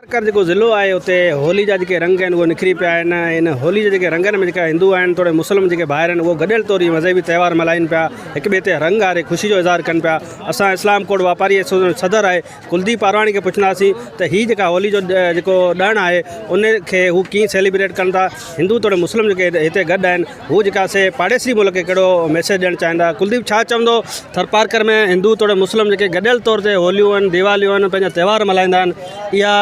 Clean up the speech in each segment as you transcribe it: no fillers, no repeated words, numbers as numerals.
कर जो ज़िलो है उते होली जा जो रंग वो निखरी पिया इन होली के रंगन में जो हिंदू आहिनि थोड़े मुस्लिम जो बाहर वो गडियल तौर मज़हबी त्यौहार मल्हाइनि पिया एक ॿिए ते रंग हारे ख़ुशी जो इज़हार कनि पिया। असां इस्लाम कोड वापारी सदर है कुलदीप पारवाणी के पुछंदासीं त ही जेका होली जो जो ॾिण है उनखे हू कीअं सेलिब्रेट कनि था। हिंदू थोड़े मुस्लिम जो हिते गॾु आहिनि हू जेका से पाड़ेसी मुल्क के कहिड़ो मैसेज ॾियणु चाहींदा। कुलदीप छा चवंदो थरपारकर में हिंदू थोड़े मुस्लिम जो गडियल तौर ते होलियूं आहिनि दिवालियूं आहिनि पंहिंजा त्यौहार मल्हाईंदा आहिनि। इहा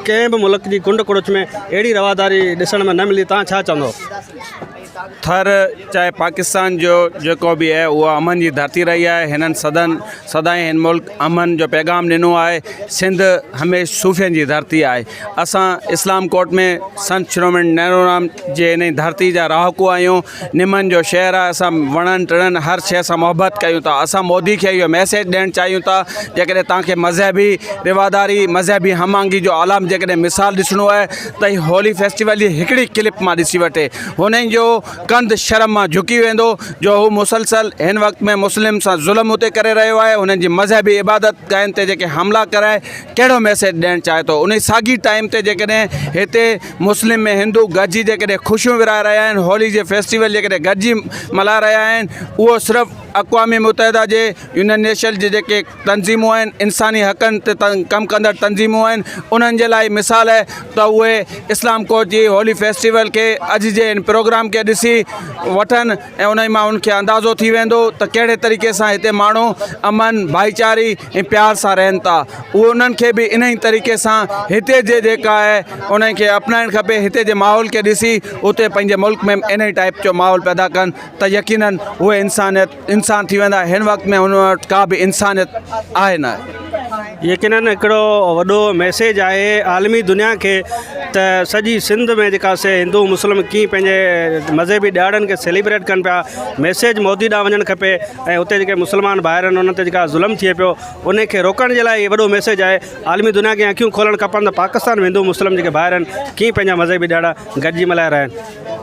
कंहिं भी मुल्क की कुंड कुड़च में अड़ी रवादारी ॾिसण में न मिली। तव्हां छा चवंदो? थर चाहे पाकिस्तान जो भी है वो अमन की धरती रही है। हिनन सदाई हिन मुल्क अमन जो पैगाम दिनों है। सिंध हमेशा सूफियन की धरती है। असां इस्लाम कोर्ट में संत श्रोमणी नैरोराम जे इन धरती जा राहकू आयूँ। निमन जो शहर है। असां वणन टिणन हर शइ सां मोहब्बत कयूं था। असां मोदी के यो मैसेज ॾियणु चाहियूं था जेकॾहिं तव्हांखे मज़हबी रिवादारी मज़हबी हमआहंगी जो आलाम जेकॾहिं मिसाल ॾिसणो है त होली फेस्टिवल जी हिकिड़ी क्लिप मां ॾिसी वठे। हुननि जो कंध शर्म में झुकी वेंदो जो हू मुसलसल इन वक्त में मुस्लिम से जुल्म उते करे रहियो आहे। उन्हनि जी मज़हबी इबादत गाहनि ते जेके हमला कराए कहिड़ो मैसेज ॾियणु चाहे थो। उन साॻी टाइम ते जेकॾहिं हिते मुस्लिम में हिंदू गॾिजी जेकॾहिं ख़ुशियूं विराए रहिया आहिनि होली जे फेस्टिवल जेकॾहिं गॾिजी मल्हाए रहिया आहिनि उहो सिर्फ़ु अक़वाम मुतहदा जे यूनाइटेड नेशन जे जेके तंज़ीमूं आहिनि इंसानी हक़नि ते कमु कंदड़ तंज़ीमूं आहिनि उन्हनि जे लाइ मिसाल है त उहे इस्लाम कोर्ट जी होली फेस्टिवल के अॼु जे इन प्रोग्राम के ॾिसी वठनि ऐं उन मां उनखे अंदाज़ो थी वेंदो त कहिड़े तरीक़े सां हिते माण्हू अमन भाईचारी ऐं प्यार सां रहनि था। उहे उन्हनि खे बि इन ई तरीक़े सां हिते जे जेका आहे उन्हनि खे अपनाइणु खपे। हिते जे माहौल के ॾिसी उते पंहिंजे मुल्क में इन ई टाइप जो माहौल पैदा कनि त यकीनन उहे इंसान थी वेंदा। हिन वक्त में उन वटि का बि इंसानियत आहे न। यकीनन हिकिड़ो वॾो मैसेज आहे आलमी दुनिया के त सॼी सिंध में जेका से हिंदू मुस्लिम कीअं पंहिंजे मज़हबी ॾियारनि खे सेलिब्रेट कनि पिया मैसेज मोदी ॾांहुं वञणु खपे ऐं उते जेके मुस्लमान ॿाहिरि आहिनि उन्हनि ते जेका ज़ुल्म थिए पियो उनखे रोकण जे लाइ वॾो मैसेज आहे। आलमी दुनिया खे अखियूं खोलणु खपनि त पाकिस्तान में हिंदू मुस्लिम जेके ॿाहिरि आहिनि कीअं पंहिंजा मज़हबी ॾियारा गॾिजी मल्हाए रहिया आहिनि।